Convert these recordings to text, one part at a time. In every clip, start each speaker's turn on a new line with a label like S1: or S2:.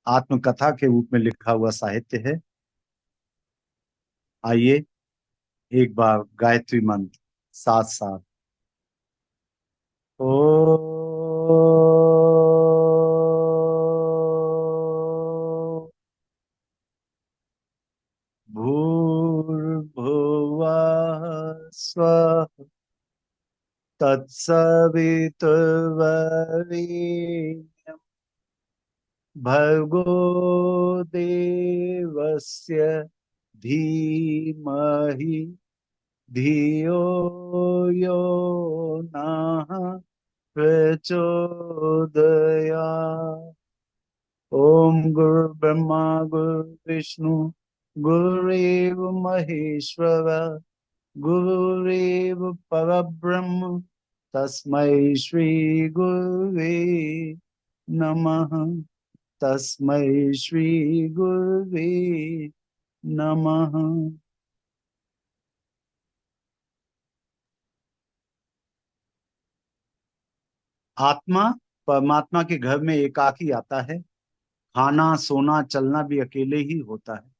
S1: आत्मकथा के रूप में लिखा हुआ साहित्य है। आइए एक बार गायत्री मंत्र साथ साथ। ओ भूर्भुवः स्वः तत्सवितुर्वरेण्यं भर्गो देवस्य धीमहि धियो यो नः प्रचोदयात्। ओम गुरु ब्रह्मा गुरु विष्णु गुरुरेव महेश्वर गुरुरेव परब्रह्म तस्मै श्री गुरुवे नमः। तस्मै श्री गुरुवे नमः। आत्मा परमात्मा के घर में एकाकी आता है। खाना सोना चलना भी अकेले ही होता है।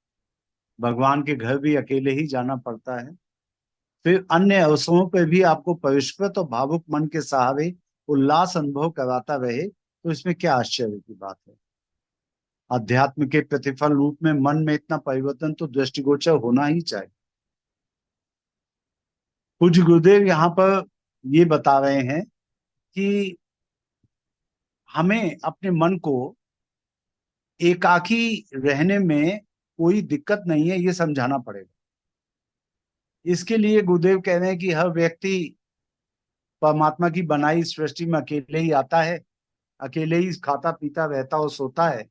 S1: भगवान के घर भी अकेले ही जाना पड़ता है। फिर अन्य अवसरों पर भी आपको परिष्कृत और भावुक मन के सहारे उल्लास अनुभव कराता रहे तो इसमें क्या आश्चर्य की बात है। अध्यात्म के प्रतिफल रूप में मन में इतना परिवर्तन तो दृष्टिगोचर होना ही चाहिए। पूज्य गुरुदेव यहाँ पर ये बता रहे हैं कि हमें अपने मन को एकाकी रहने में कोई दिक्कत नहीं है, ये समझाना पड़ेगा। इसके लिए गुरुदेव कह रहे हैं कि हर व्यक्ति परमात्मा की बनाई सृष्टि में अकेले ही आता है, अकेले ही खाता पीता रहता और सोता है।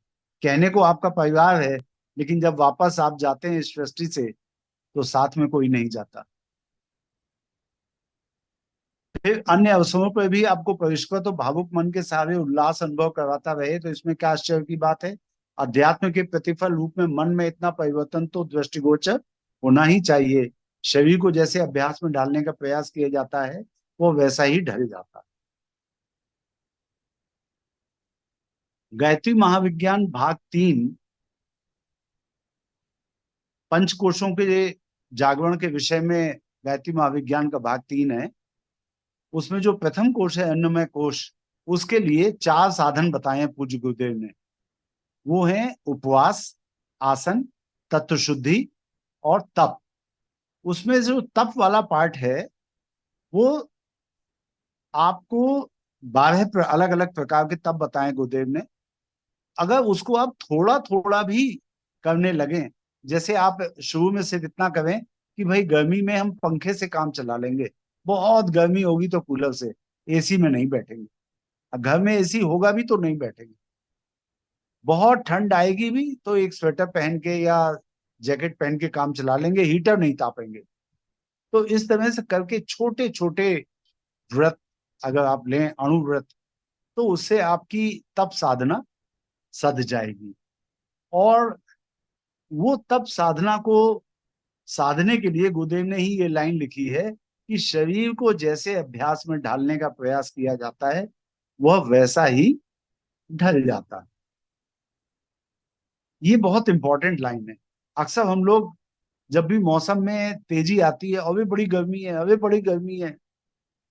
S1: कहने को आपका परिवार है, लेकिन जब वापस आप जाते हैं इस सृष्टि से तो साथ में कोई नहीं जाता। फिर अन्य अवसरों पर भी आपको परिष्कृत और भावुक मन के सहारे उल्लास अनुभव कराता रहे तो इसमें क्या आश्चर्य की बात है। अध्यात्म के प्रतिफल रूप में मन में इतना परिवर्तन तो दृष्टिगोचर होना ही चाहिए। शरीर को जैसे अभ्यास में डालने का प्रयास किया जाता है वो वैसा ही ढल जाता है। गायत्री महाविज्ञान भाग 3 पंचकोशों के जागरण के विषय में गायत्री महाविज्ञान का भाग 3 है। उसमें जो प्रथम कोश है अन्नमय कोश, उसके लिए 4 साधन बताए हैं पूज्य गुरुदेव ने। वो है उपवास, आसन, तत्व शुद्धि और तप। उसमें जो तप वाला पार्ट है वो आपको 12 अलग अलग प्रकार के तप बताए गुरुदेव ने। अगर उसको आप थोड़ा थोड़ा भी करने लगे, जैसे आप शुरू में सिर्फ इतना करें कि भाई गर्मी में हम पंखे से काम चला लेंगे, बहुत गर्मी होगी तो कूलर से, एसी में नहीं बैठेंगे। अब घर में एसी होगा भी तो नहीं बैठेंगे। बहुत ठंड आएगी भी तो एक स्वेटर पहन के या जैकेट पहन के काम चला लेंगे, हीटर नहीं तापेंगे। तो इस तरह से करके छोटे छोटे व्रत अगर आप लें, अणु व्रत, तो उससे आपकी तप साधना सध जाएगी। और वो तप साधना को साधने के लिए गुरुदेव ने ही ये लाइन लिखी है कि शरीर को जैसे अभ्यास में ढालने का प्रयास किया जाता है वह वैसा ही ढल जाता है। ये बहुत इंपॉर्टेंट लाइन है। अक्सर हम लोग जब भी मौसम में तेजी आती है, अभी बड़ी गर्मी है, अभी बड़ी गर्मी है,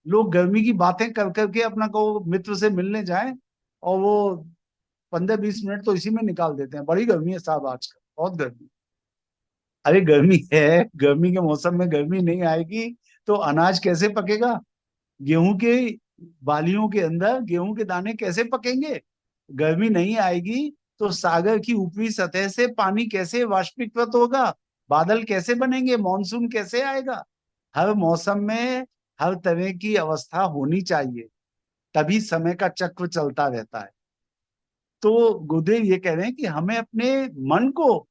S1: लोग गर्मी की बातें कर करके अपना को मित्र से मिलने जाएं और वो 15-20 मिनट तो इसी में निकाल देते हैं। बड़ी गर्मी है साहब, आजकल बहुत गर्मी। अरे गर्मी है, गर्मी के मौसम में गर्मी नहीं आएगी तो अनाज कैसे पकेगा? गेहूं के बालियों के अंदर गेहूं के दाने कैसे पकेंगे? गर्मी नहीं आएगी तो सागर की ऊपरी सतह से पानी कैसे वाष्पीकृत होगा? बादल कैसे बनेंगे? मॉनसून कैसे आएगा? हर मौसम में हर तरह की अवस्था होनी चाहिए, तभी समय का चक्र चलता रहता है। तो गुरुदेव ये कह रहे हैं कि हमें अपने मन को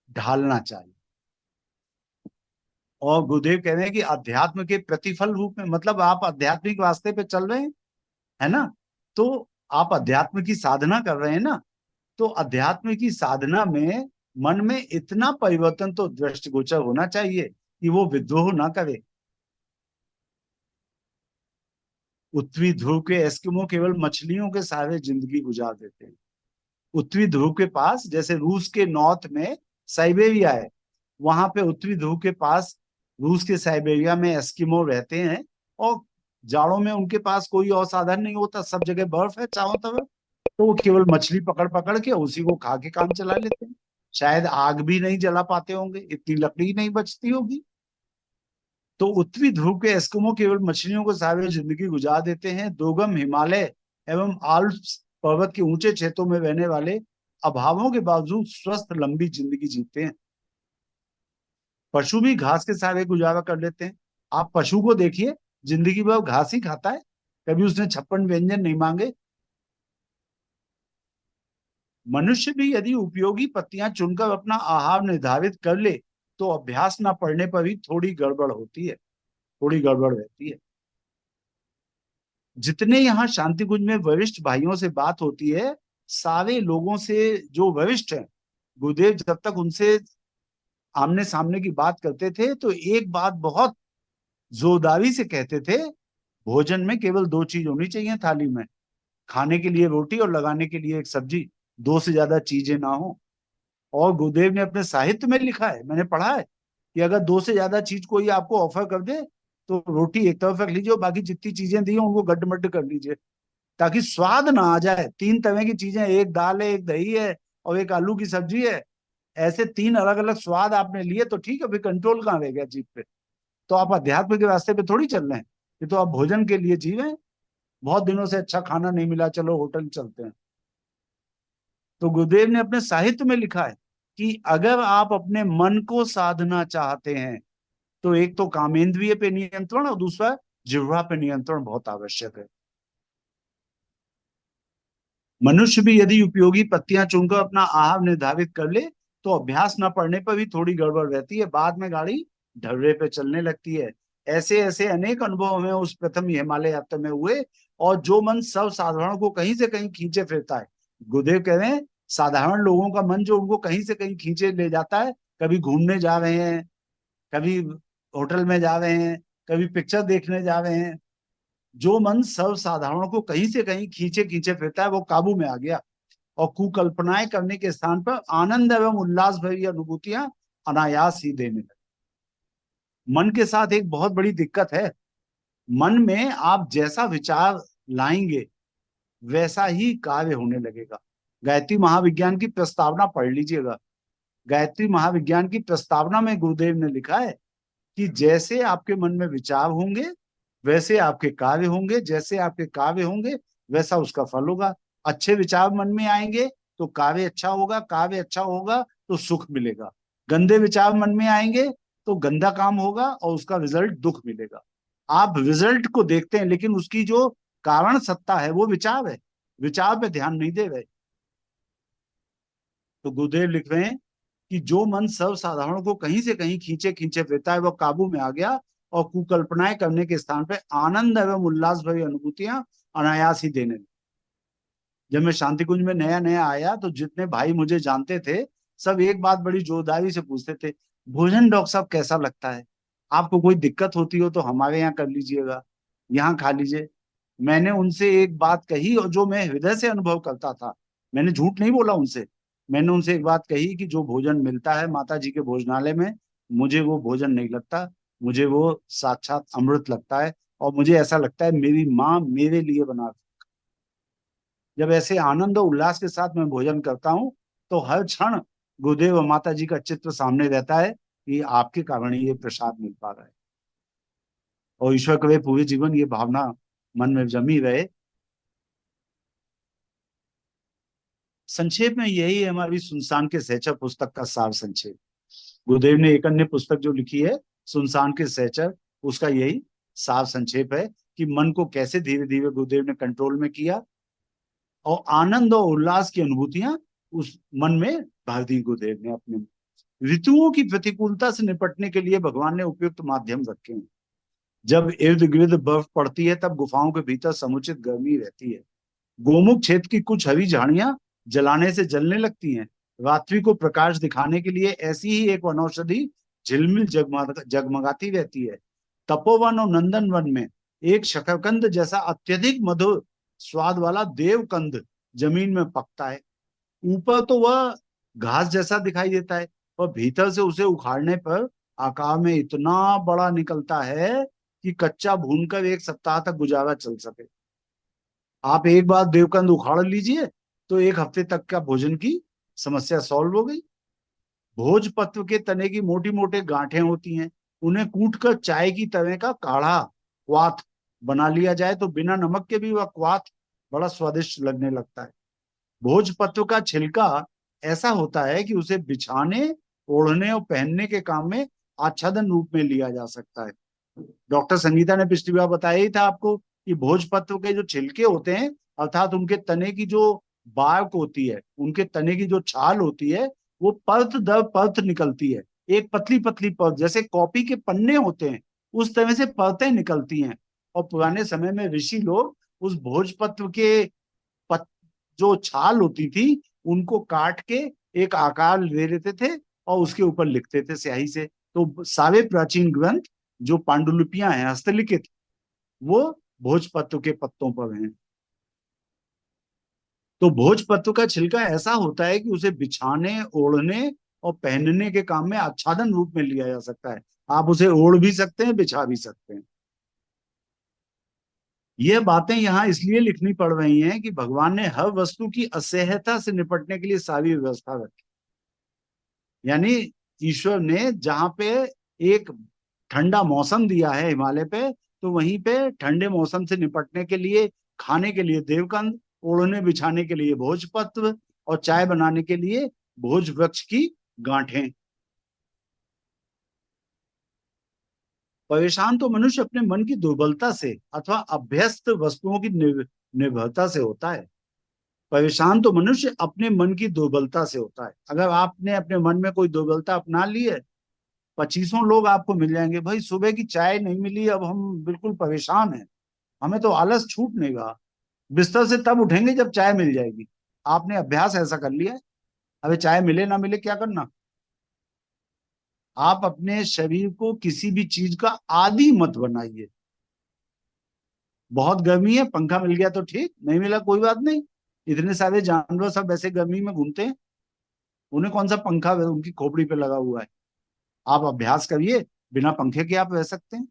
S1: ढालना चाहिए। और गुरुदेव कह रहे हैं कि अध्यात्म के प्रतिफल रूप में, मतलब आप आध्यात्मिक रास्ते पे चल रहे हैं, है ना? तो आप अध्यात्म की साधना कर रहे हैं ना, तो अध्यात्म की साधना में मन में इतना परिवर्तन तो दृष्टिगोचर होना चाहिए कि वो विद्रोह ना करे। उत्तरी ध्रुव के एस्किमो केवल मछलियों के सहारे जिंदगी गुजार देते हैं। उत्तरी ध्रुव के पास, जैसे रूस के नॉर्थ में साइबेरिया है, वहां पे उत्तरी ध्रुव के पास रूस के साइबेरिया में एस्किमो रहते हैं, और जाड़ों में उनके पास कोई और साधन नहीं होता, सब जगह बर्फ है चारों तरफ, तो वो केवल मछली पकड़ पकड़ के उसी को खा के काम चला लेते हैं। शायद आग भी नहीं जला पाते होंगे, इतनी लकड़ी नहीं बचती होगी। तो उत्तरी ध्रुव के एस्किमो केवल मछलियों को सहारे जिंदगी गुजार देते हैं। दुर्गम हिमालय एवं आल्प्स पर्वत के ऊंचे क्षेत्रों में रहने वाले अभावों के बावजूद स्वस्थ लंबी जिंदगी जीते हैं। पशु भी घास के सहारे गुजारा कर लेते हैं। आप पशु को देखिए, जिंदगी भर घास ही खाता है, कभी उसने 56 व्यंजन नहीं मांगे। मनुष्य भी यदि उपयोगी पत्तियां चुनकर अपना आहार निर्धारित कर ले, तो अभ्यास न पड़ने पर भी थोड़ी गड़बड़ होती है, थोड़ी गड़बड़ रहती है। जितने यहाँ शांति कुंज में वरिष्ठ भाइयों से बात होती है, सारे लोगों से जो वरिष्ठ हैं, गुरुदेव जब तक उनसे आमने सामने की बात करते थे तो एक बात बहुत जोरदारी से कहते थे, भोजन में केवल दो चीज होनी चाहिए थाली में, खाने के लिए रोटी और लगाने के लिए एक सब्जी, दो से ज्यादा चीजें ना हो। और गुरुदेव ने अपने साहित्य में लिखा है, मैंने पढ़ा है, कि अगर दो से ज्यादा चीज कोई आपको ऑफर कर दे तो रोटी एक तरफ रख लीजिए और बाकी जितनी चीजें दी उनको गड्ढमड्ढ कर लीजिए, ताकि स्वाद ना आ जाए। तीन तरह की चीजें, एक दाल है, एक दही है और एक आलू की सब्जी है, ऐसे तीन अलग अलग स्वाद आपने लिए तो ठीक है, फिर कंट्रोल कहाँ रह गया जीभ पे। तो आप अध्यात्म के रास्ते पे थोड़ी चल रहे हैं, ये तो आप भोजन के लिए जी रहे हैं। बहुत दिनों से अच्छा खाना नहीं मिला, चलो होटल चलते हैं। तो गुरुदेव ने अपने साहित्य में लिखा है कि अगर आप अपने मन को साधना चाहते हैं तो एक तो कामेंद्रिय पे नियंत्रण और दूसरा जिह्वा पे नियंत्रण बहुत आवश्यक है। मनुष्य भी यदि उपयोगी पत्तियां चुनकर अपना आहार निर्धारित कर ले, तो अभ्यास न पड़ने पर भी थोड़ी गड़बड़ रहती है, बाद में गाड़ी ढर्रे पे चलने लगती है। ऐसे ऐसे अनेक अनुभव हमें उस प्रथम हिमालय यात्रा में हुए। और जो मन सब साधारण को कहीं से कहीं खींचे फिरता है, गुरुदेव कह रहे हैं, साधारण लोगों का मन जो उनको कहीं से कहीं खींचे ले जाता है, कभी घूमने जा रहे हैं, कभी होटल में जा रहे हैं, कभी पिक्चर देखने जा रहे हैं, जो मन सर्वसाधारण को कहीं से कहीं खींचे खींचे फिरता है वो काबू में आ गया, और कुकल्पनाएं करने के स्थान पर आनंद एवं उल्लास भरी अनुभूतियां अनायास ही देने लगे। मन के साथ एक बहुत बड़ी दिक्कत है, मन में आप जैसा विचार लाएंगे वैसा ही कार्य होने लगेगा। गायत्री महाविज्ञान की प्रस्तावना पढ़ लीजिएगा। गायत्री महाविज्ञान की प्रस्तावना में गुरुदेव ने लिखा है कि जैसे आपके मन में विचार होंगे वैसे आपके कार्य होंगे, जैसे आपके कार्य होंगे वैसा उसका फल होगा। अच्छे विचार मन में आएंगे तो कार्य अच्छा होगा, कार्य अच्छा होगा तो सुख मिलेगा। गंदे विचार मन में आएंगे तो गंदा काम होगा और उसका रिजल्ट दुख मिलेगा। आप रिजल्ट को देखते हैं लेकिन उसकी जो कारण सत्ता है वो विचार है, विचार पे ध्यान नहीं दे रहे। तो गुरुदेव लिख रहे हैं कि जो मन सर्वसाधारण को कहीं से कहीं खींचे खींचे फिरता है वह काबू में आ गया, और कुकल्पनाएं करने के स्थान पर आनंद एवं उल्लास भरी अनुभूतियां अनायास ही देने लगी। जब मैं शांति कुंज में नया नया आया तो जितने भाई मुझे जानते थे सब एक बात बड़ी जोरदारी से पूछते थे, भोजन डॉक्टर साहब कैसा लगता है? आपको कोई दिक्कत होती हो तो हमारे यहाँ कर लीजिएगा, यहाँ खा लीजिए। मैंने उनसे एक बात कही और जो मैं हृदय से अनुभव करता था, मैंने झूठ नहीं बोला उनसे। मैंने उनसे एक बात कही कि जो भोजन मिलता है माता जी के भोजनालय में, मुझे वो भोजन नहीं लगता, मुझे वो साक्षात अमृत लगता है, और मुझे ऐसा लगता है मेरी माँ मेरे लिए बना। जब ऐसे आनंद और उल्लास के साथ मैं भोजन करता हूँ तो हर क्षण गुरुदेव और माता जी का चित्र सामने रहता है कि आपके कारण ही ये प्रसाद मिल पा रहा है। और ईश्वर करे पूरे जीवन ये भावना मन में जमी रहे। संक्षेप में यही है हमारी सुनसान के सहचर पुस्तक का सार संक्षेप। गुरुदेव ने एक अन्य पुस्तक जो लिखी है सुनसान के सहचर, उसका यही सार संक्षेप है कि मन को कैसे धीरे धीरे गुरुदेव ने कंट्रोल में किया और आनंद और उल्लास की अनुभूतियां उस मन में भर दी गुरुदेव ने अपने। ऋतुओं की प्रतिकूलता से निपटने के लिए भगवान ने उपयुक्त माध्यम रखे हैं। जब इर्द गिर्द बर्फ पड़ती है तब गुफाओं के भीतर समुचित गर्मी रहती है। गोमुख क्षेत्र की कुछ हरी झाड़ियां जलाने से जलने लगती हैं। रात्रि को प्रकाश दिखाने के लिए ऐसी ही एक वनौषधि झिलमिल जगमगाती रहती है। तपोवन और नंदन वन में एक शकरकंद जैसा अत्यधिक मधुर स्वाद वाला देवकंद जमीन में पकता है। ऊपर तो वह घास जैसा दिखाई देता है, और भीतर से उसे उखाड़ने पर आकार में इतना बड़ा निकलता है कि कच्चा भूनकर 1 सप्ताह तक गुजारा चल सके। आप एक बार देवकंद उखाड़ लीजिए तो 1 हफ्ते तक का भोजन की समस्या सॉल्व हो गई। भोजपत्र के तने की मोटी मोटी गांठें होती हैं, उन्हें कूटकर चाय की तरह का काढ़ा क्वाथ बना लिया जाए तो बिना नमक के भी वह क्वाथ बड़ा स्वादिष्ट लगने लगता है। भोजपत्र का छिलका ऐसा होता है कि उसे बिछाने, ओढ़ने और पहनने के काम में आच्छादन रूप में लिया जा सकता है। डॉक्टर संगीता ने पिछली बार बताया ही था आपको कि भोजपत्र के जो छिलके होते हैं, अर्थात उनके तने की जो बार्क होती है, उनके तने की जो छाल होती है, वो परत दर परत निकलती है। एक पतली पतली परत, जैसे कॉपी के पन्ने होते हैं उस तरह से परतें निकलती हैं। और पुराने समय में ऋषि लोग उस भोजपत्र के पत, जो छाल होती थी उनको काट के एक आकार दे देते थे और उसके ऊपर लिखते थे स्याही से। तो सारे प्राचीन ग्रंथ जो पांडुलिपियां हैं हस्तलिखित, वो भोजपत्र के पत्तों पर हैं। तो भोजपत्र का छिलका ऐसा होता है कि उसे बिछाने, ओढ़ने और पहनने के काम में आच्छादन रूप में लिया जा सकता है। आप उसे ओढ़ भी सकते हैं, बिछा भी सकते हैं। ये बातें यहाँ इसलिए लिखनी पड़ रही हैं कि भगवान ने हर वस्तु की असह्यता से निपटने के लिए सारी व्यवस्था रखी। यानी ईश्वर ने जहां पे एक ठंडा मौसम दिया है हिमालय पे, तो वहीं पे ठंडे मौसम से निपटने के लिए खाने के लिए देवकंद, ओढ़ने बिछाने के लिए भोजपत्र और चाय बनाने के लिए भोज वृक्ष की गांठें। परेशान तो मनुष्य अपने मन की दुर्बलता से अथवा अभ्यस्त वस्तुओं की निर्भरता से होता है। परेशान तो मनुष्य अपने मन की दुर्बलता से होता है। अगर आपने अपने मन में कोई दुर्बलता अपना ली है, 25 लोग आपको मिल जाएंगे, भाई सुबह की चाय नहीं मिली, अब हम बिल्कुल परेशान हैं, हमें तो आलस छूट नहीं रहा। बिस्तर से तब उठेंगे जब चाय मिल जाएगी। आपने अभ्यास ऐसा कर लिया है। अबे चाय मिले ना मिले क्या करना। आप अपने शरीर को किसी भी चीज का आदी मत बनाइए। बहुत गर्मी है, पंखा मिल गया तो ठीक, नहीं मिला कोई बात नहीं। इतने सारे जानवर सब ऐसे गर्मी में घूमते हैं, उन्हें कौन सा पंखा उनकी खोपड़ी पे लगा हुआ है। आप अभ्यास करिए, बिना पंखे के आप रह सकते हैं।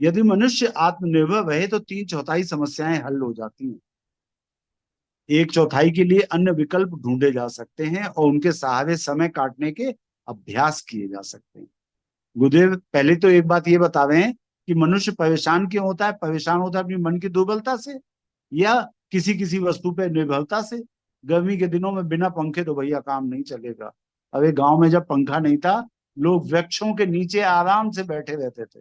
S1: यदि मनुष्य आत्मनिर्भर रहे तो 3/4 समस्याएं हल हो जाती हैं। 1/4 के लिए अन्य विकल्प ढूंढे जा सकते हैं और उनके सहारे समय काटने के अभ्यास किए जा सकते हैं। गुरुदेव पहले तो एक बात ये बता रहे हैं कि मनुष्य परेशान क्यों होता है। परेशान होता है अपनी मन की दुर्बलता से या किसी किसी वस्तु पर निर्भरता से। गर्मी के दिनों में बिना पंखे तो भैया काम नहीं चलेगा। अरे गांव में जब पंखा नहीं था, लोग वृक्षों के नीचे आराम से बैठे रहते थे।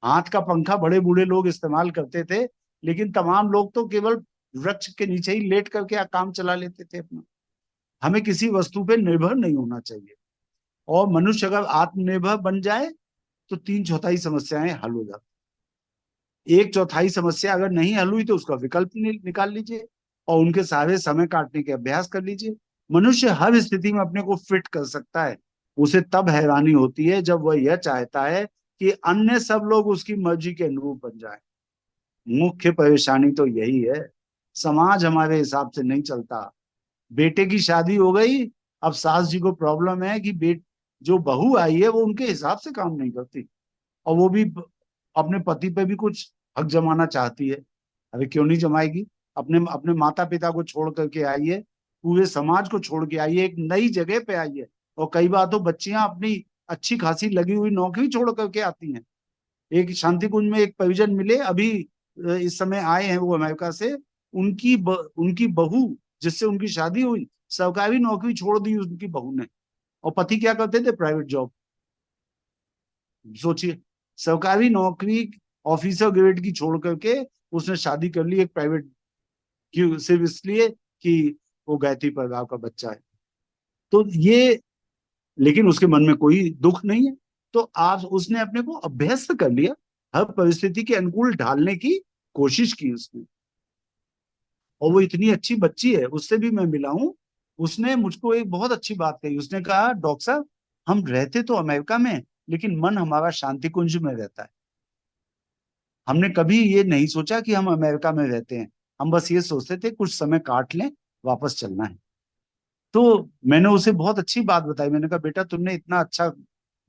S1: हाथ का पंखा बड़े बूढ़े लोग इस्तेमाल करते थे, लेकिन तमाम लोग तो केवल वृक्ष के नीचे ही लेट करके काम चला लेते थे अपना। हमें किसी वस्तु पे निर्भर नहीं होना चाहिए। और मनुष्य अगर आत्मनिर्भर बन जाए तो 3/4 समस्याएं हल हो जाती। 1/4 समस्या अगर नहीं हल हुई तो उसका विकल्प निकाल लीजिए और उनके सारे समय काटने के अभ्यास कर लीजिए। मनुष्य हर स्थिति में अपने को फिट कर सकता है। उसे तब हैरानी होती है जब वह यह चाहता है कि अन्य सब लोग उसकी मर्जी के अनुरूप बन जाए। मुख्य परेशानी तो यही है, समाज हमारे हिसाब से नहीं चलता। बेटे की शादी हो गई, अब सास जी को प्रॉब्लम है कि जो बहू आई है वो उनके हिसाब से काम नहीं करती, और वो भी अपने पति पे भी कुछ हक जमाना चाहती है। अरे क्यों नहीं जमाएगी। अपने अपने माता पिता को छोड़ करके आई है, पूरे समाज को छोड़ के आई है, एक नई जगह पे आई है। और कई बार तो बच्चियां अपनी अच्छी खासी लगी हुई नौकरी छोड़ करके आती हैं। एक शांति कुंज में एक परिजन मिले अभी, इस समय आए हैं वो अमेरिका से। उनकी बहू जिससे उनकी शादी हुई, सरकारी नौकरी छोड़ दी उनकी बहू ने। और पति क्या करते थे, प्राइवेट जॉब। सोचिए, सरकारी नौकरी ऑफिसर ग्रेड की छोड़ करके उसने शादी कर ली एक प्राइवेट, क्यों, सिर्फ इसलिए कि वो गायत्री परिवार का बच्चा है। तो ये, लेकिन उसके मन में कोई दुख नहीं है। तो आज उसने अपने को अभ्यस्त कर लिया, हर परिस्थिति के अनुकूल ढालने की कोशिश की उसने। और वो इतनी अच्छी बच्ची है, उससे भी मैं मिला हूं। उसने मुझको एक बहुत अच्छी बात कही। उसने कहा, डॉक्टर साहब, हम रहते तो अमेरिका में, लेकिन मन हमारा शांति कुंज में रहता है। हमने कभी ये नहीं सोचा कि हम अमेरिका में रहते हैं। हम बस ये सोचते थे कुछ समय काट लें वापस चलना है। तो मैंने उसे बहुत अच्छी बात बताई, मैंने कहा बेटा तुमने इतना अच्छा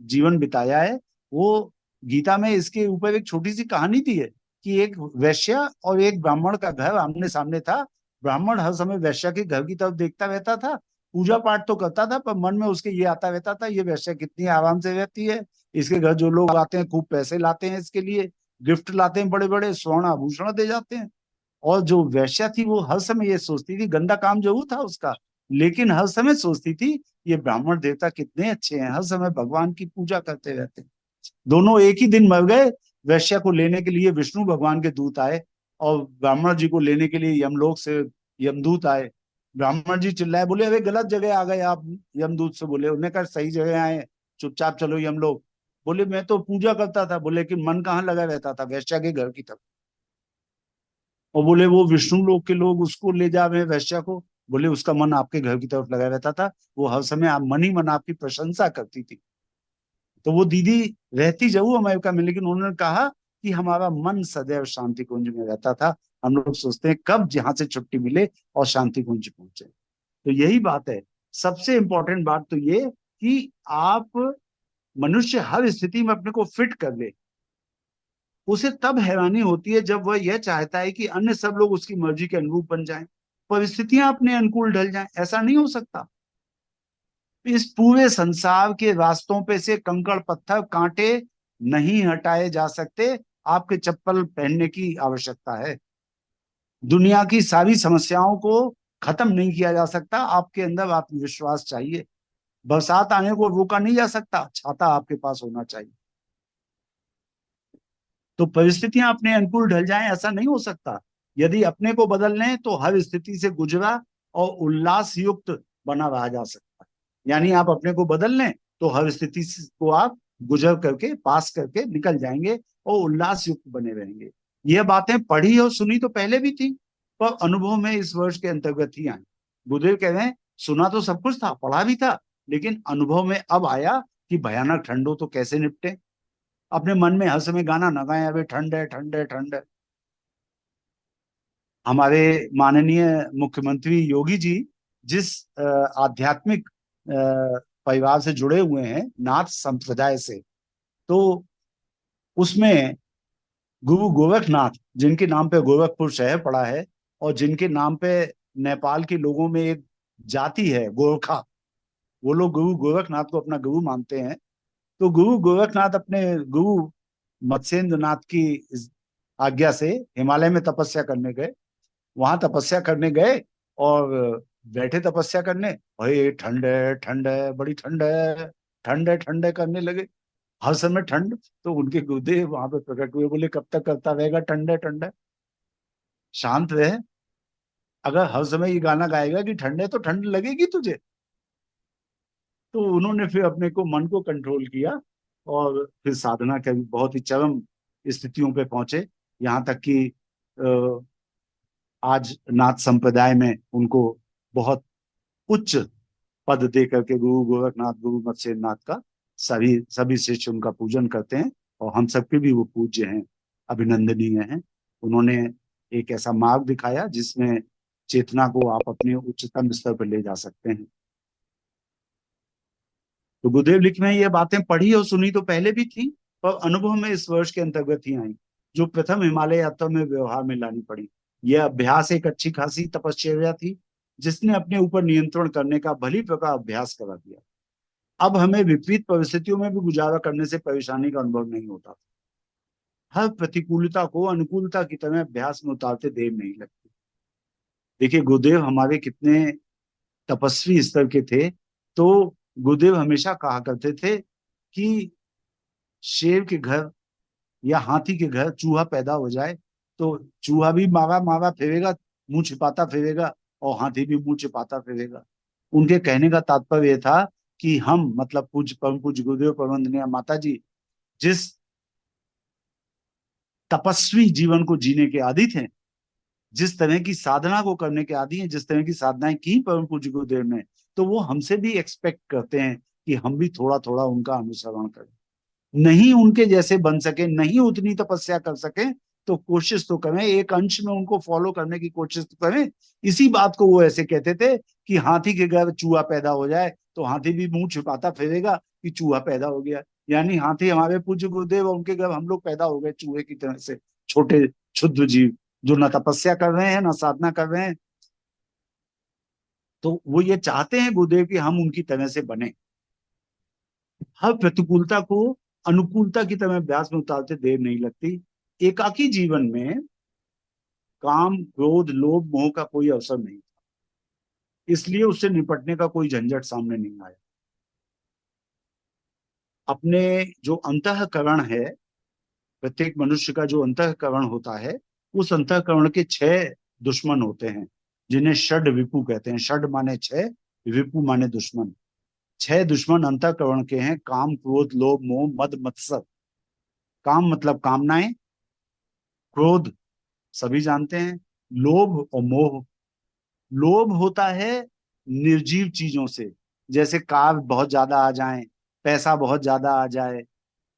S1: जीवन बिताया है, वो गीता में इसके ऊपर एक छोटी सी कहानी दी है कि एक वैश्या और एक ब्राह्मण का घर आमने सामने था। ब्राह्मण हर समय वैश्या के घर की तरफ देखता रहता था, पूजा पाठ तो करता था, पर मन में उसके ये आता रहता था ये वैश्या कितनी आराम से रहती है, इसके घर जो लोग आते हैं खूब पैसे लाते हैं, इसके लिए गिफ्ट लाते हैं, बड़े बड़े स्वर्ण आभूषण दे जाते हैं। और जो वैश्या थी वो हर समय ये सोचती थी, गंदा काम जरूर था उसका, लेकिन हर समय सोचती थी ये ब्राह्मण देवता कितने अच्छे हैं, हर समय भगवान की पूजा करते रहते हैं। दोनों एक ही दिन मर गए। वैश्या को लेने के लिए विष्णु भगवान के दूत आए, और ब्राह्मण जी को लेने के लिए यमलोक से यमदूत आए। ब्राह्मण जी चिल्लाए, बोले अरे गलत जगह आ गए आप। यमदूत से बोले, उन्होंने कहा सही जगह आए, चुपचाप चलो यमलोक। बोले मैं तो पूजा करता था, बोले लेकिन मन कहाँ लगा रहता था, वैश्या के घर की तरफ। और बोले वो विष्णु लोक के लोग उसको ले जा रहे हैं वैश्या को, बोले उसका मन आपके घर की तरफ लगा रहता था, वो हर समय आप मन ही मन आपकी प्रशंसा करती थी। तो वो दीदी रहती जरूर अमेरिका में, लेकिन उन्होंने कहा कि हमारा मन सदैव शांति कुंज में रहता था, हम लोग सोचते हैं कब जहां से छुट्टी मिले और शांति कुंज पहुंचे। तो यही बात है, सबसे इंपॉर्टेंट बात तो ये कि आप, मनुष्य हर स्थिति में अपने को फिट कर ले। उसे तब हैरानी होती है जब वह यह चाहता है कि अन्य सब लोग उसकी मर्जी के अनुरूप बन जाएं, परिस्थितियां अपने अनुकूल ढल जाएं। ऐसा नहीं हो सकता। इस पूरे संसार के रास्तों पे से कंकड़ पत्थर कांटे नहीं हटाए जा सकते, आपके चप्पल पहनने की आवश्यकता है। दुनिया की सारी समस्याओं को खत्म नहीं किया जा सकता, आपके अंदर आत्मविश्वास चाहिए। बरसात आने को रोका नहीं जा सकता, छाता आपके पास होना चाहिए। तो परिस्थितियां अपने अनुकूल ढल जाएं, ऐसा नहीं हो सकता। यदि अपने को बदल लें तो हर स्थिति से गुजरा और उल्लास युक्त बना रहा जा सकता है। यानी आप अपने को बदल लें तो हर स्थिति को आप गुजर करके पास करके निकल जाएंगे और उल्लास युक्त बने रहेंगे। यह बातें पढ़ी और सुनी तो पहले भी थी, पर अनुभव में इस वर्ष के अंतर्गत ही आई। गुरुदेव कह रहे हैं सुना तो सब कुछ था, पढ़ा भी था, लेकिन अनुभव में अब आया कि भयानक ठंड हो तो कैसे निपटे। अपने मन में हर समय गाना न गाएं अभी ठंड है ठंड है ठंड है। हमारे माननीय मुख्यमंत्री योगी जी जिस आध्यात्मिक परिवार से जुड़े हुए हैं, नाथ संप्रदाय से, तो उसमें गुरु गोरखनाथ, जिनके नाम पे गोरखपुर शहर पड़ा है, और जिनके नाम पे नेपाल के लोगों में एक जाति है गोरखा, वो लोग गुरु गोरखनाथ को अपना गुरु मानते हैं। तो गुरु गोरखनाथ अपने गुरु मत्स्येंद्र नाथ की आज्ञा से हिमालय में तपस्या करने गए। वहां तपस्या करने गए और बैठे तपस्या करने, भाई ठंड है ठंड है बड़ी ठंड है, ठंड है ठंड है करने लगे, हर समय ठंड। तो उनके गुरुदेव वहां पे प्रकट हुए, बोले कब तक करता रहेगा ठंड है ठंड है, शांत रहे। अगर हर समय ये गाना गाएगा कि ठंड है तो ठंड लगेगी तुझे। तो उन्होंने फिर अपने को मन को कंट्रोल किया और फिर साधना के बहुत ही चरम स्थितियों पे पहुंचे। यहाँ तक कि आज नाथ संप्रदाय में उनको बहुत उच्च पद दे करके गुरु गोरखनाथ गुरु मत्स्यनाथ का सभी सभी शिष्य उनका पूजन करते हैं, और हम सबके भी वो पूज्य हैं, अभिनंदनीय हैं। उन्होंने एक ऐसा मार्ग दिखाया जिसमें चेतना को आप अपने उच्चतम स्तर पर ले जा सकते हैं। तो गुरुदेव लिख में ये बातें पढ़ी और सुनी तो पहले भी थी, पर अनुभव में इस वर्ष के अंतर्गत ही आई, जो प्रथम हिमालय यात्रा में व्यवहार में लानी पड़ी। यह अभ्यास एक अच्छी खासी तपश्चर्या थी, जिसने अपने ऊपर नियंत्रण करने का भली प्रकार अभ्यास करा दिया। अब हमें विपरीत परिस्थितियों में भी गुजारा करने से परेशानी का अनुभव नहीं होता। हर प्रतिकूलता को अनुकूलता की तरह अभ्यास में उतारते देर नहीं लगती। देखिए गुरुदेव हमारे कितने तपस्वी स्तर के थे। तो गुरुदेव हमेशा कहा करते थे कि शेर के घर या हाथी के घर चूहा पैदा हो जाए तो चूहा भी मारा मारा फिरेगा, मुंह छिपाता फिरेगा, और हाथी भी मुंह छिपाता फिरेगा। उनके कहने का तात्पर्य यह था कि हम, मतलब पूज्य परम पूज्य गुरुदेव प्रबंधनीय माता जी, जिस तपस्वी जीवन को जीने के आदी थे, जिस तरह की साधना को करने के आदी हैं, जिस तरह की साधनाएं की परम पूज्य गुरुदेव ने, तो वो हमसे भी एक्सपेक्ट करते हैं कि हम भी थोड़ा थोड़ा उनका अनुसरण करें। नहीं उनके जैसे बन सके, नहीं उतनी तपस्या कर सके, तो कोशिश तो करें, एक अंश में उनको फॉलो करने की कोशिश तो करें। इसी बात को वो ऐसे कहते थे कि हाथी के घर चूहा पैदा हो जाए तो हाथी भी मुंह छिपाता फिरेगा कि चूहा पैदा हो गया। यानी हाथी हमारे पूज्य गुरुदेव और उनके घर हम लोग पैदा हो गए चूहे की तरह से, छोटे क्षुद्र जीव जो ना तपस्या कर रहे हैं ना साधना कर रहे हैं। तो वो ये चाहते हैं गुरुदेव कि हम उनकी तरह से बने, हर प्रतिकूलता को अनुकूलता की तरह अभ्यास में उतारते देर नहीं लगती। एकाकी जीवन में काम क्रोध लोभ मोह का कोई अवसर नहीं था, इसलिए उससे निपटने का कोई झंझट सामने नहीं आया। अपने जो अंतःकरण है, प्रत्येक मनुष्य का जो अंतःकरण होता है, उस अंतःकरण के 6 दुश्मन होते हैं, जिन्हें षड विपु कहते हैं। षड माने 6, विपु माने दुश्मन। 6 दुश्मन अंतःकरण के हैं: काम क्रोध लोभ मोह मद मत्सर। काम मतलब कामनाएं, क्रोध सभी जानते हैं, लोभ और मोह। लोभ होता है निर्जीव चीजों से, जैसे कार बहुत ज्यादा आ जाए, पैसा बहुत ज्यादा आ जाए,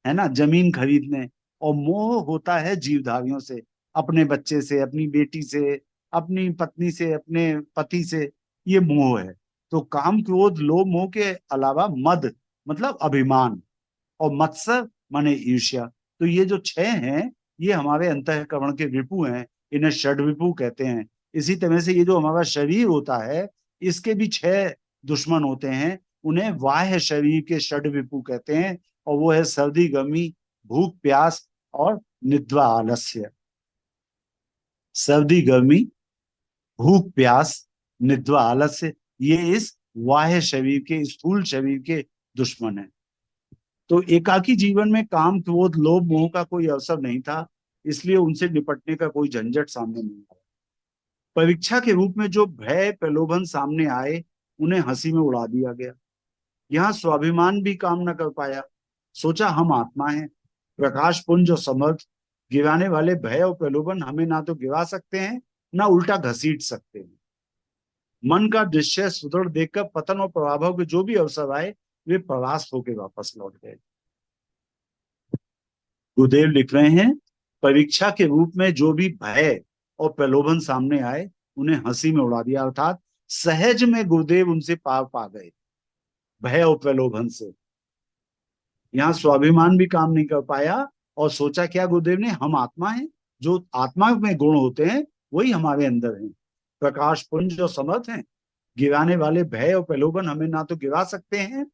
S1: है ना, जमीन खरीदने। और मोह होता है जीवधारियों से, अपने बच्चे से, अपनी बेटी से, अपनी पत्नी से, अपने पति से, ये मोह है। तो काम क्रोध लोभ मोह के अलावा मद मतलब अभिमान, और मत्सर माने ईर्ष्या। तो ये जो 6 हैं, ये हमारे अंतःकरण के विपु हैं, इन्हें षड विपु कहते हैं। इसी तरह से ये जो हमारा शरीर होता है, इसके भी 6 दुश्मन होते हैं, उन्हें बाह्य शरीर के षड विपु कहते हैं। और वो है सर्दी गर्मी, भूख प्यास और निद्रा आलस्य। सर्दी गर्मी, भूख प्यास, निद्रा आलस्य, ये इस बाह्य शरीर के, स्थूल शरीर के दुश्मन है। तो एकाकी जीवन में काम क्रोध लोभ मोह का कोई अवसर नहीं था, इसलिए उनसे निपटने का कोई झंझट सामने नहीं आया। परीक्षा के रूप में जो भय प्रलोभन सामने आए, उन्हें हंसी में उड़ा दिया गया। यहाँ स्वाभिमान भी काम न कर पाया। सोचा हम आत्मा हैं, प्रकाश पुंज और समर्थ, गिराने वाले भय और प्रलोभन हमें ना तो गिरा सकते हैं ना उल्टा घसीट सकते हैं। मन का दृश्य सुदृढ़ देखकर पतन और प्रभाव के जो भी अवसर आए, वे परास्त होकर वापस लौट गए। गुरुदेव लिख रहे हैं, परीक्षा के रूप में जो भी भय और प्रलोभन सामने आए, उन्हें हंसी में उड़ा दिया, अर्थात सहज में गुरुदेव उनसे पार पा गए भय और प्रलोभन से। यहाँ स्वाभिमान भी काम नहीं कर पाया, और सोचा क्या गुरुदेव ने, हम आत्मा हैं, जो आत्मा में गुण होते हैं वही हमारे अंदर हैं, प्रकाश पुंज और समर्थ हैं। गिराने वाले भय और प्रलोभन हमें ना तो गिरा सकते हैं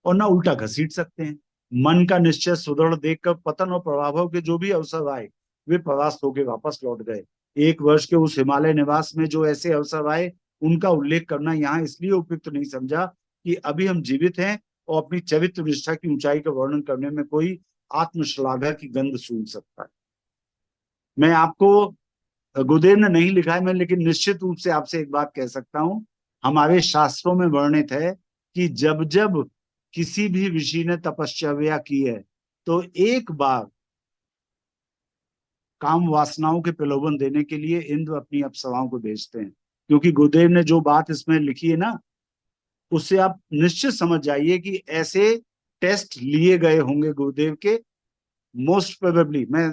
S1: और ना उल्टा घसीट सकते हैं। मन का निश्चय सुदृढ़ देखकर पतन और प्रभाव के जो भी अवसर आए, वे परास्त होकर वापस लौट गए। 1 वर्ष के उस हिमालय निवास में जो ऐसे अवसर आए, उनका उल्लेख करना यहाँ इसलिए उपयुक्त नहीं समझा कि अभी हम जीवित हैं और अपनी चरित्र निष्ठा की ऊंचाई का वर्णन करने में कोई आत्मश्लाघा की गंध सूंघ सकता है। मैं आपको, गुरुदेव ने नहीं लिखा है मैं, लेकिन निश्चित रूप से आपसे एक बात कह सकता हूं, हमारे शास्त्रों में वर्णित है कि जब जब किसी भी ऋषि ने तपश्चर्या की है, तो एक बार काम वासनाओं के प्रलोभन देने के लिए इंद्र अपनी अप्सराओं को भेजते हैं। क्योंकि गुरुदेव ने जो बात इसमें लिखी है ना, उससे आप निश्चित समझ जाइए कि ऐसे टेस्ट लिए गए होंगे गुरुदेव के। मोस्ट प्रोबेबली, मैं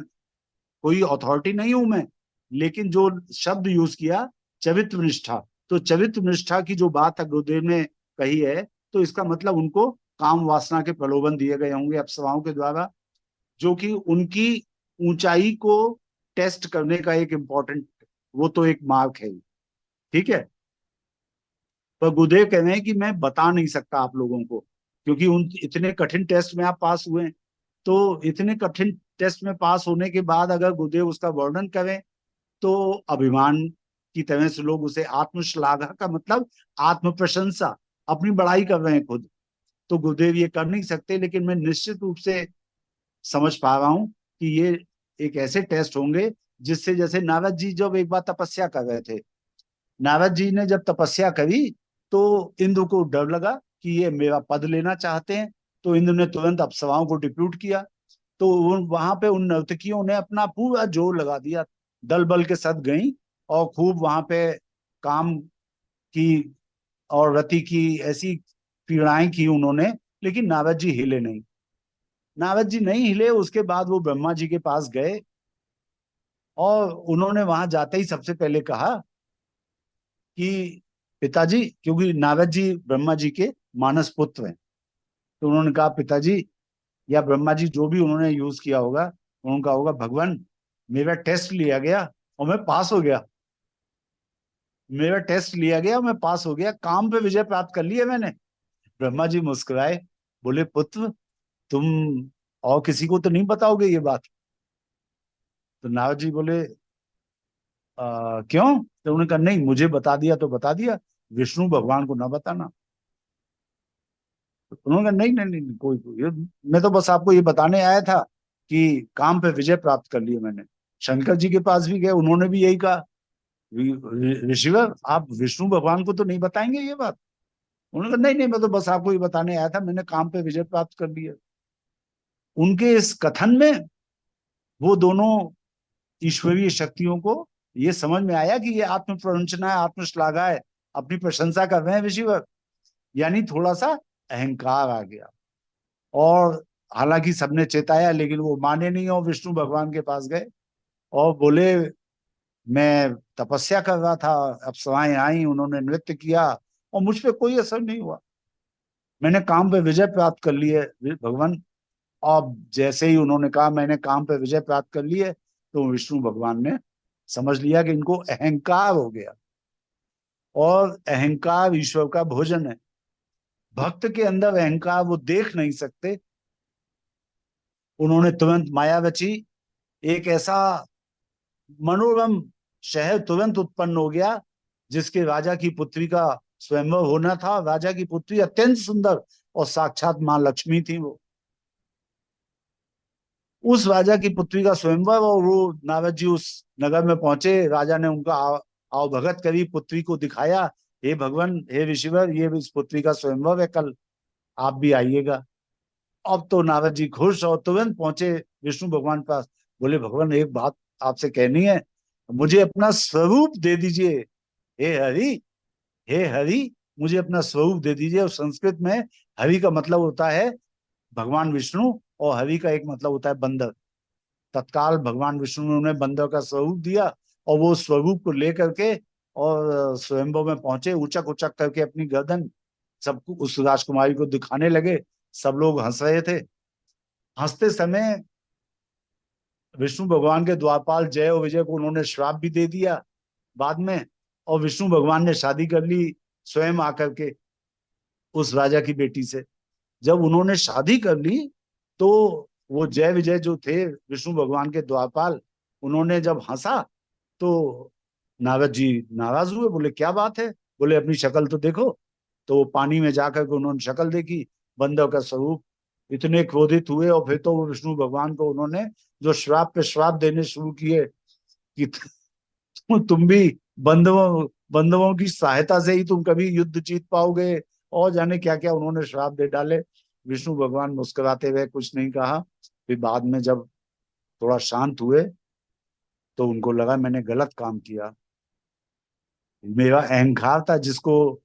S1: कोई अथॉरिटी नहीं हूं मैं, लेकिन जो शब्द यूज किया, चरित्र निष्ठा, तो चरित्र निष्ठा की जो बात गुरुदेव ने कही है, तो इसका मतलब उनको काम वासना के प्रलोभन दिए गए होंगे अप्सराओं के द्वारा, जो कि उनकी ऊंचाई को टेस्ट करने का एक इम्पोर्टेंट, वो तो एक मार्क है। ठीक है, पर गुरुदेव कह रहे हैं कि मैं बता नहीं सकता आप लोगों को, क्योंकि उन इतने कठिन टेस्ट में आप पास हुए हैं। तो इतने कठिन टेस्ट में पास होने के बाद अगर गुरुदेव उसका वर्णन करें, तो अभिमान की तरह से लोग उसे आत्मश्लाघा का मतलब आत्म प्रशंसा, अपनी बड़ाई कर रहे हैं खुद। तो गुरुदेव ये कर नहीं सकते, लेकिन मैं निश्चित रूप से समझ पा रहा हूं कि ये एक ऐसे टेस्ट होंगे जिससे, जैसे नारद जी जब एक बार तपस्या कर रहे थे, नारद जी ने जब तपस्या करी, तो इंद्र को डर लगा कि ये मेरा पद लेना चाहते हैं। तो इंद्र ने तुरंत अप्सराओं को डिप्यूट किया। तो वहां पे उन नर्तकियों ने अपना पूरा जोर लगा दिया, दल बल के साथ गई और खूब वहां पे काम की और रति की ऐसी पीड़ाएं की उन्होंने, लेकिन नारद जी हिले नहीं। नारद जी नहीं हिले। उसके बाद वो ब्रह्मा जी के पास गए और उन्होंने वहां जाते ही सबसे पहले कहा कि पिताजी, क्योंकि नारद जी ब्रह्मा जी के मानस पुत्र हैं, तो उन्होंने कहा पिताजी, या ब्रह्मा जी जो भी उन्होंने यूज किया होगा, उन्होंने कहा होगा भगवान, मेरा टेस्ट लिया गया और मैं पास हो गया। मेरा टेस्ट लिया गया और मैं पास हो गया, काम पे विजय प्राप्त कर ली है मैंने। ब्रह्मा जी मुस्कुराए, बोले पुत्र, तुम और किसी को तो नहीं बताओगे ये बात? तो नारद जी बोले क्यों? तो उन्होंने कहा नहीं, मुझे बता दिया तो बता दिया, विष्णु भगवान को ना बताना। तो उन्होंने कहा नहीं नहीं नहीं नहीं, मैं तो बस आपको ये बताने आया था कि काम पे विजय प्राप्त कर लिया मैंने। शंकर जी के पास भी गए, उन्होंने भी यही कहा, ऋषिवर आप विष्णु भगवान को तो नहीं बताएंगे ये बात? उन्होंने कहा नहीं नहीं, मैं तो बस आपको ये बताने आया था, मैंने काम पे विजय प्राप्त कर लिया। उनके इस कथन में वो दोनों ईश्वरीय शक्तियों को ये समझ में आया कि ये आत्म प्रवंचना है, आत्मश्लाघा है, अपनी प्रशंसा कर रहे हैं ऋषिवर, यानी थोड़ा सा अहंकार आ गया। और हालांकि सबने चेताया, लेकिन वो माने नहीं और विष्णु भगवान के पास गए और बोले मैं तपस्या कर रहा था, अप्सराएं आई, उन्होंने नृत्य किया और मुझ पे कोई असर नहीं हुआ, मैंने काम पे विजय प्राप्त कर ली है भगवान। अब जैसे ही उन्होंने कहा मैंने काम पे विजय प्राप्त कर ली है, तो विष्णु भगवान ने समझ लिया कि इनको अहंकार हो गया, और अहंकार ईश्वर का भोजन है। भक्त के अंदर अहंकार वो देख नहीं सकते। उन्होंने तुरंत माया रची, एक ऐसा मनोरम शहर तुरंत उत्पन्न हो गया, जिसके राजा की पुत्री का स्वयंवर होना था। राजा की पुत्री अत्यंत सुंदर और साक्षात मां लक्ष्मी थी वो। उस राजा की पुत्री का स्वयंवर, और वो नारद जी उस नगर में पहुंचे, राजा ने उनका आवभगत करी, पुत्री को दिखाया, हे भगवान, हे ऋषिवर, ये इस पुत्री का स्वयंवर है, कल आप भी आइएगा। अब तो नारद जी खुश और तुरंत पहुंचे विष्णु भगवान पास। बोले भगवान, एक बात आपसे कहनी है, मुझे अपना स्वरूप दे दीजिए। हे हरि, हे हरि, मुझे अपना स्वरूप दे दीजिए। और संस्कृत में हरि का मतलब होता है भगवान विष्णु, और हरि का एक मतलब होता है बंदर। तत्काल भगवान विष्णु ने उन्हें बंदर का स्वरूप दिया, और वो स्वरूप को लेकर के और स्वयंभू में पहुंचे, उचक उचक करके अपनी गर्दन सबको, उस राजकुमारी को दिखाने लगे। सब लोग हंस रहे थे। हंसते समय विष्णु भगवान के द्वारपाल जय और विजय को उन्होंने श्राप भी दे दिया बाद में, और विष्णु भगवान ने शादी कर ली स्वयं आकर के उस राजा की बेटी से। जब उन्होंने शादी कर ली, तो वो जय विजय जो थे विष्णु भगवान के द्वारपाल, उन्होंने जब हंसा, तो नारद जी नाराज हुए, बोले क्या बात है? बोले अपनी शक्ल तो देखो। तो पानी में जाकर के उन्होंने शक्ल देखी, बंदर का स्वरूप। इतने क्रोधित हुए, और फिर तो वो विष्णु भगवान को उन्होंने जो श्राप पे श्राप देने शुरू किए कि तुम भी बंधुओं बंधुओं की सहायता से ही तुम कभी युद्ध जीत पाओगे, और जाने क्या क्या उन्होंने श्राप दे डाले। विष्णु भगवान मुस्कुराते हुए कुछ नहीं कहा। फिर बाद में जब थोड़ा शांत हुए, तो उनको लगा मैंने गलत काम किया, मेरा अहंकार था जिसको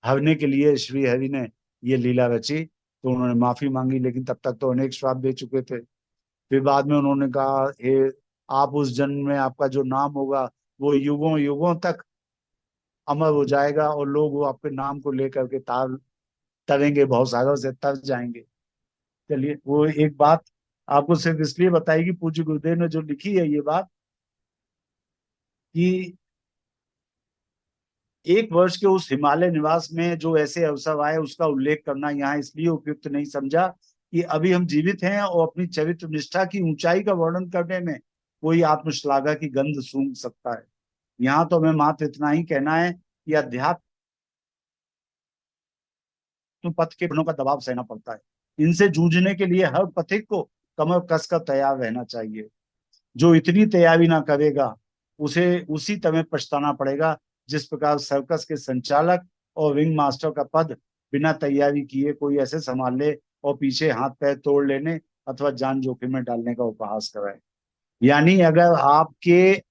S1: हरने के लिए श्री हरि ने ये लीला रची। तो उन्होंने माफी मांगी, लेकिन तब तक तो अनेक श्राप दे चुके थे। फिर बाद में उन्होंने कहा, हे, आप उस जन्म में आपका जो नाम होगा वो युगों युगों तक अमर हो जाएगा, और लोग वो आपके नाम को लेकर के तार तरेंगे, भवसागर से तर जाएंगे। चलिए, वो एक बात आपको सिर्फ इसलिए बताएगी, पूज्य गुरुदेव ने जो लिखी है ये बात, कि एक वर्ष के उस हिमालय निवास में जो ऐसे अवसर आए, उसका उल्लेख करना यहाँ इसलिए उपयुक्त नहीं समझा कि अभी हम जीवित हैं और अपनी चरित्र निष्ठा की ऊंचाई का वर्णन करने में कोई आत्मश्लाघा की गंध सूंघ सकता है। यहाँ तो हमें मात्र इतना ही कहना है कि अध्यात्म पथ के गुणों का दबाव सहना पड़ता है। इनसे जूझने के लिए हर पथिक को कमर कसकर तैयार रहना चाहिए। जो इतनी तैयारी ना करेगा, उसे उसी तरह पछताना पड़ेगा जिस प्रकार सर्कस के संचालक और विंग मास्टर का पद बिना तैयारी किए कोई ऐसे संभाल ले और पीछे हाथ पैर तोड़ लेने अथवा जान जोखिम में डालने का उपहास कराए। यानी अगर आपके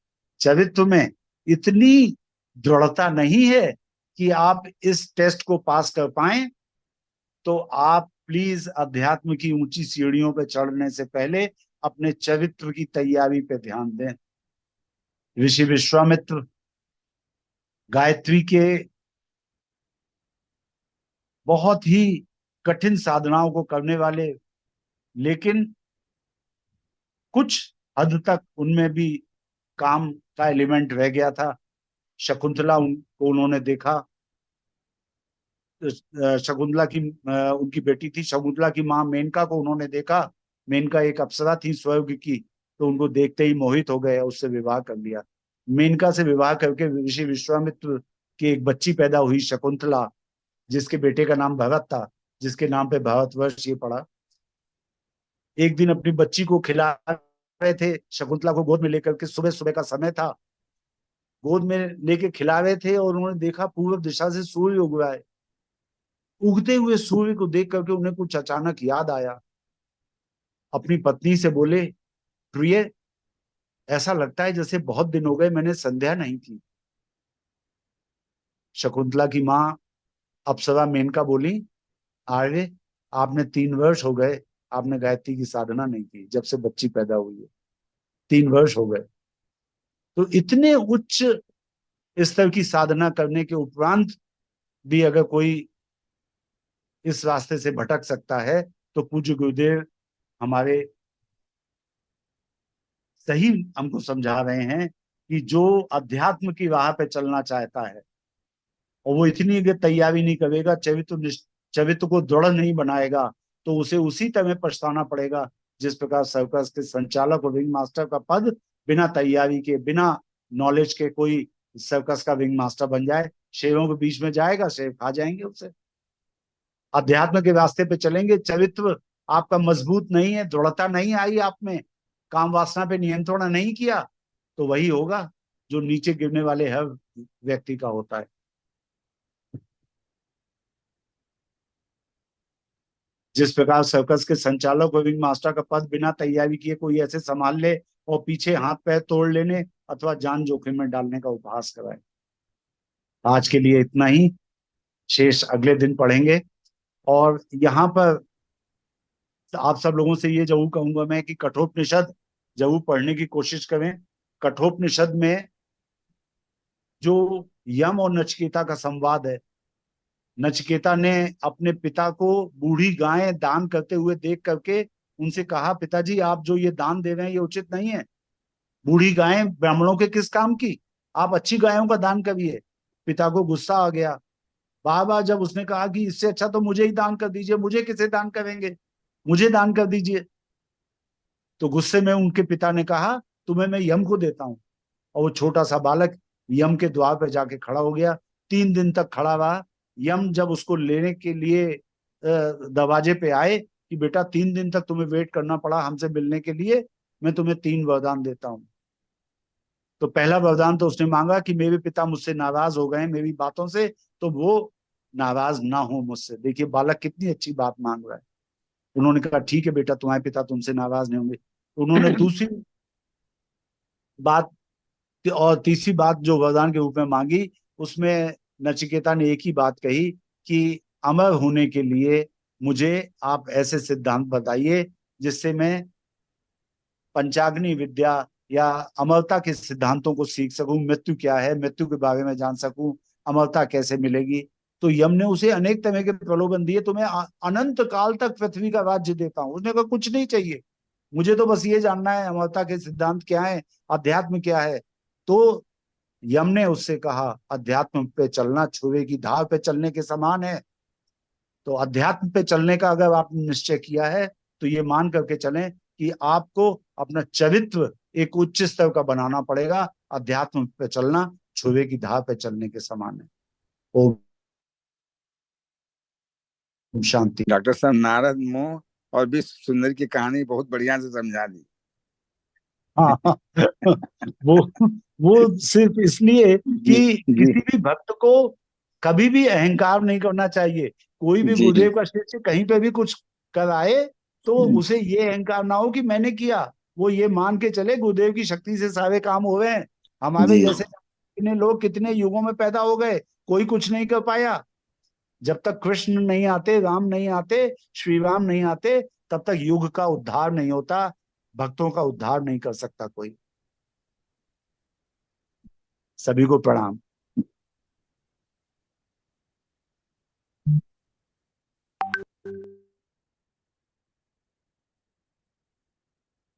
S1: चरित्र में इतनी दृढ़ता नहीं है कि आप इस टेस्ट को पास कर पाए, तो आप प्लीज अध्यात्म की ऊंची सीढ़ियों पर चढ़ने से पहले अपने चरित्र की तैयारी पे ध्यान दें। ऋषि विश्वामित्र गायत्री के बहुत ही कठिन साधनाओं को करने वाले, लेकिन कुछ हद तक उनमें भी काम का एलिमेंट रह गया था। शकुंतला को उन्होंने देखा, शकुंतला की उनकी बेटी थी, शकुंतला की माँ मेनका को उन्होंने देखा। मेनका एक अप्सरा थी स्वर्ग की, तो उनको देखते ही मोहित हो गए, उससे विवाह कर लिया। मेनका से विवाह करके ऋषि विश्वामित्र की एक बच्ची पैदा हुई शकुंतला, जिसके बेटे का नाम भरत था, जिसके नाम पे भारतवर्ष ये पड़ा। एक दिन अपनी बच्ची को खिला रहे थे, शकुंतला को गोद में लेकर के, सुबह सुबह का समय था, गोद में लेके खिला रहे थे, और उन्होंने देखा पूर्व दिशा से सूर्य उग रहा है। उगते हुए सूर्य को देख करके उन्हें कुछ अचानक याद आया। अपनी पत्नी से बोले, प्रिय, ऐसा लगता है जैसे बहुत दिन हो गए मैंने संध्या नहीं की। शकुंतला की माँ अप्सरा मेनका बोली, आर्य, आपने 3 वर्ष हो गए, आपने गायत्री की साधना नहीं की, जब से बच्ची पैदा हुई है 3 वर्ष हो गए। तो इतने उच्च स्तर की साधना करने के उपरांत भी अगर कोई इस रास्ते से भटक सकता है, तो पूज्य गुरुदेव हमारे सही हमको समझा रहे हैं कि जो अध्यात्म की राह पे चलना चाहता है, और वो इतनी अगर तैयारी नहीं करेगा, चरित्र को दृढ़ नहीं बनाएगा, तो उसे उसी तरह पछताना पड़ेगा जिस प्रकार सर्कस के संचालक और विंग मास्टर का पद बिना तैयारी के, बिना नॉलेज के कोई सर्कस का विंग मास्टर बन जाए, शेरों के बीच में जाएगा, शेर खा जाएंगे उसे। अध्यात्म के रास्ते पे चलेंगे, चरित्र आपका मजबूत नहीं है, दृढ़ता नहीं आई आप में, काम वासना पे नियंत्रण नहीं किया, तो वही होगा जो नीचे गिरने वाले हर व्यक्ति का होता है। जिस प्रकार सर्कस के संचालक और विंग मास्टर का पद बिना तैयारी किए कोई ऐसे संभाल ले और पीछे हाथ पैर तोड़ लेने अथवा जान जोखिम में डालने का उपहास कराए। आज के लिए इतना ही, शेष अगले दिन पढ़ेंगे। और यहाँ पर आप सब लोगों से ये जरूर कहूंगा मैं कि कठोपनिषद जरूर पढ़ने की कोशिश करें। कठोपनिषद में जो यम और नचिकेता का संवाद है, नचिकेता ने अपने पिता को बूढ़ी गायें दान करते हुए देख करके उनसे कहा, पिताजी आप जो ये दान दे रहे हैं ये उचित नहीं है, बूढ़ी गायें ब्राह्मणों के किस काम की, आप अच्छी गायों का दान करिए। पिता को गुस्सा आ गया। बार बार जब उसने कहा कि इससे अच्छा तो मुझे ही दान कर दीजिए, मुझे किसे दान करेंगे, मुझे दान कर दीजिए, तो गुस्से में उनके पिता ने कहा, तुम्हें मैं यम को देता हूं। और वो छोटा सा बालक यम के द्वार पर जाके खड़ा हो गया, 3 दिन तक खड़ा रहा। यम जब उसको लेने के लिए दरवाजे पे आए कि बेटा 3 दिन तक तुम्हें वेट करना पड़ा हमसे मिलने के लिए, मैं तुम्हें 3 वरदान देता हूँ। तो पहला वरदान तो उसने मांगा कि मेरे पिता मुझसे नाराज हो गए मेरी बातों से, तो वो नाराज ना हो मुझसे। देखिए बालक कितनी अच्छी बात मांग रहा है। उन्होंने कहा ठीक है बेटा, तुम्हारे पिता तुमसे नाराज नहीं होंगे। उन्होंने दूसरी बात और तीसरी बात जो वरदान के रूप में मांगी, उसमें नचिकेता ने एक ही बात कही कि अमर होने के लिए मुझे आप ऐसे सिद्धांत बताइए जिससे मैं पंचाग्नि विद्या या अमरता के सिद्धांतों को सीख सकूं, मृत्यु क्या है, मृत्यु के बारे में जान सकूं, अमरता कैसे मिलेगी। तो यम ने उसे अनेक तरह के प्रलोभन दिए, तुम्हें अनंत काल तक पृथ्वी का राज्य देता हूं। उसने कहा कुछ नहीं चाहिए, मुझे तो बस ये जानना है अमरता के सिद्धांत क्या है, अध्यात्म क्या है। तो यम ने उससे कहा, अध्यात्म पे चलना छुरे की धार पे चलने के समान है। तो अध्यात्म पे चलने का अगर आपने निश्चय किया है, तो ये मान करके चलें कि आपको अपना चरित्र एक उच्च स्तर का बनाना पड़ेगा। अध्यात्म पे चलना छुरे की धार पे चलने के समान है। ओम शांति।
S2: डॉक्टर साहब, नारद मोह और विश्व सुंदर की कहानी बहुत बढ़िया से समझा दी।
S1: हाँ हाँ। वो वो सिर्फ इसलिए
S2: जी
S1: कि
S2: जी
S1: किसी भी भक्त को कभी भी अहंकार नहीं करना चाहिए। कोई भी
S2: जी
S1: गुरुदेव का शिष्य कहीं पे भी कुछ कराए, तो
S2: जी
S1: उसे ये अहंकार ना हो कि मैंने किया। वो ये मान के चले गुरुदेव की शक्ति से सारे काम हो रहे हैं। हमारे
S2: जी
S1: जैसे कितने लोग कितने युगों में पैदा हो गए, कोई कुछ नहीं कर पाया। जब तक कृष्ण नहीं आते, राम नहीं आते, श्री राम नहीं आते, तब तक युग का उद्धार नहीं होता, भक्तों का उद्धार नहीं कर सकता कोई। सभी को प्रणाम।